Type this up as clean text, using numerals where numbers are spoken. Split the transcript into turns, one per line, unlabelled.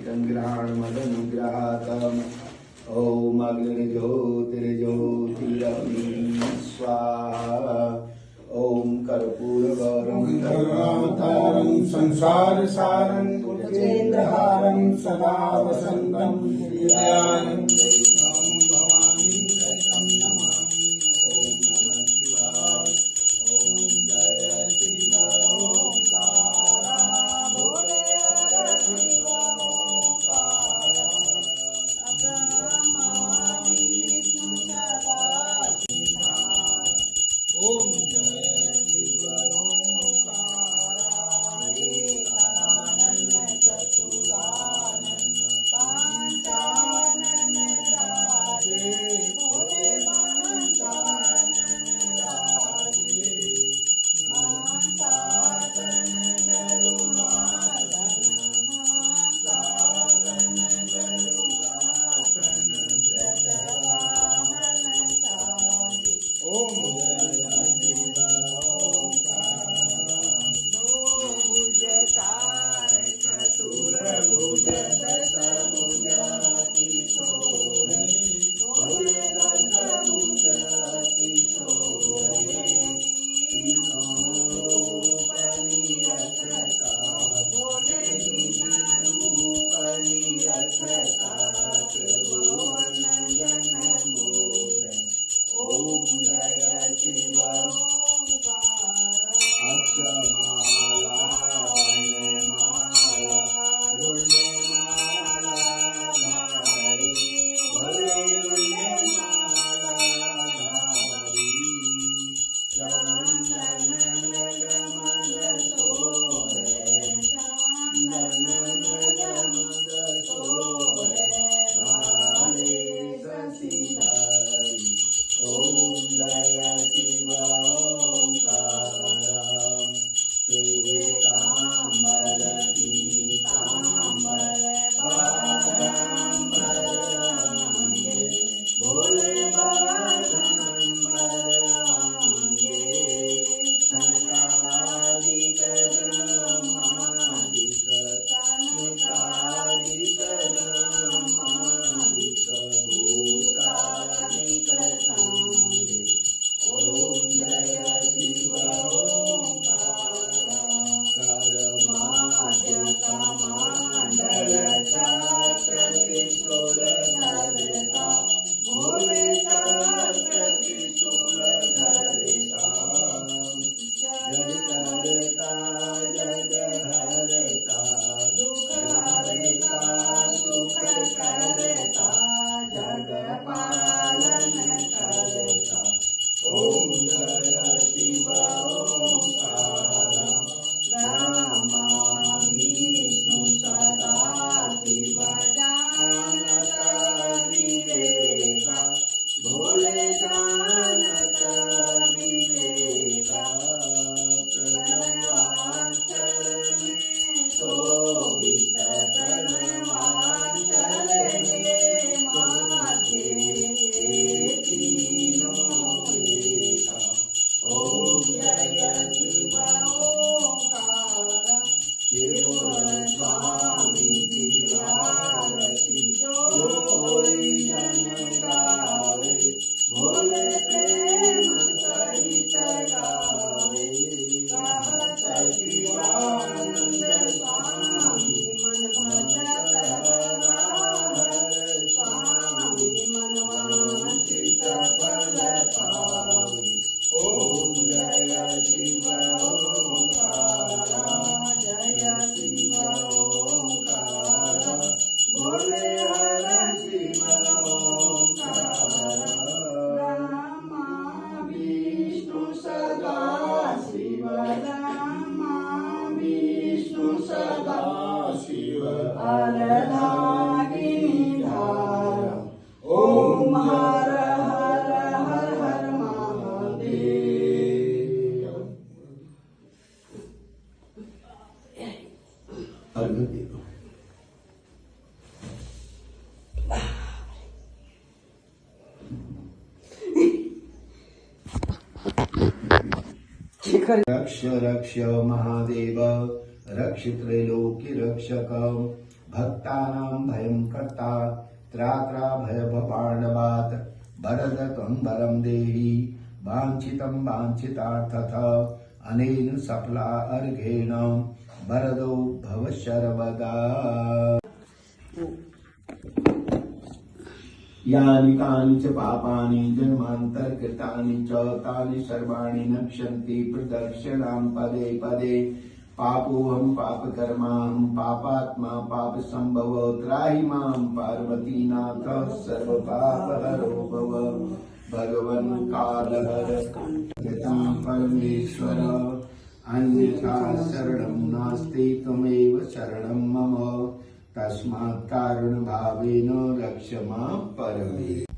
संग्रहाणमदनुग्रहातम् ॐ अग्निर्ज्योतिर्ज्योतिरग्निः स्वाहा ॐ कर्पूरगौरं
करुणावतारं संसारसारं भुजगेन्द्रहारं सदा वसन्तं हृदयानं भवानी तं नमामि। ॐ नमः शिवाय। ॐ जय शिव ओंकार भोले हर शिव ओंकार ब्रह्मा विष्णु सदा ओम जय शिव ओंकार एकानन चतुरानन पंचानन राजे भोले पंचानन राजे पंचानन गरुड़ासन पंचानन गरुड़ासन व्रजवाहन चारि ओम जय शिव ओंकार भुजकार चतुर्भुज दशभुज किशोरे भोले दशभुज किशोरे तीनों रूप निरखता भोले रूप निरखता त्रिभुवन जन मोहे ओम जय शिव ओंकार अक्षमाला माला रुण्यमाला धारी भोले रुण्यमाला धारी चंदन मृगमद सोहे चंदन मृगमद सोहे भाले शशिधरी ओम जय शिव ओंकार पीताम्बर पीताम्बर बागाम्बर अंगे भोले बागाम्बर अंगे सनकादिक ब्रह्मादिक सनकादिक ब्रह्मादिक भूतादिक सांगे ओम जय शिव कमांडल चक्र त्रिशूल धरता भोले चक्र त्रिशूल धरता जग करता जग हरता दुख हरता सुख करता जग पालन करता ओम जय शिव ओंकार ब्रह्मा विष्णु सदा शिव जानत विवेका भोले जानत विवेका प्रणवाक्षर में शोभित प्रणवाक्षर के माथे तीनों रेखा ओम जय शिव ओंकार शिव स्वामी की आरती जो कोई जन गावे भोले प्रेम सहित गावे कहत शिवानंद स्वामी मन भजत हर स्वामी मन वांछित फल पावे ओम जय शिव ओंकार जय शिव ओंकार भोले हर शिव ओंकार ब्रह्मा विष्णु सदा शिव ब्रह्मा विष्णु सदा शिव अर्धांगिनी धारा ओम हर हर हर हर महादेव। अर्घ देव रक्ष रक्ष महादेव रक्ष त्रैलोक्य रक्षक
भक्तानां भयं कर्ता त्रात्रा भयभवार्णवात् वरद त्वं वरं देहि वाञ्छितं वाञ्छितार्थतः अनेन सफला अर्घेण वरदो भव सर्वदा। यानि कानि च पापानि जन्मान्तरकृतानि च तानि सर्वाणि नश्यन्ति प्रदर्शनां पदे पदे। पापोऽहं पापकर्माहं पापात्मा पापसम्भव त्राहि मां पार्वतीनाथ सर्वपापहरो भव। भगवन् कालहर कृतां परमेश्वर अन्यथा शरणं नास्ति त्वमेव शरणं मम तस्मात् कारुण्यभावेन रक्ष मां परमे।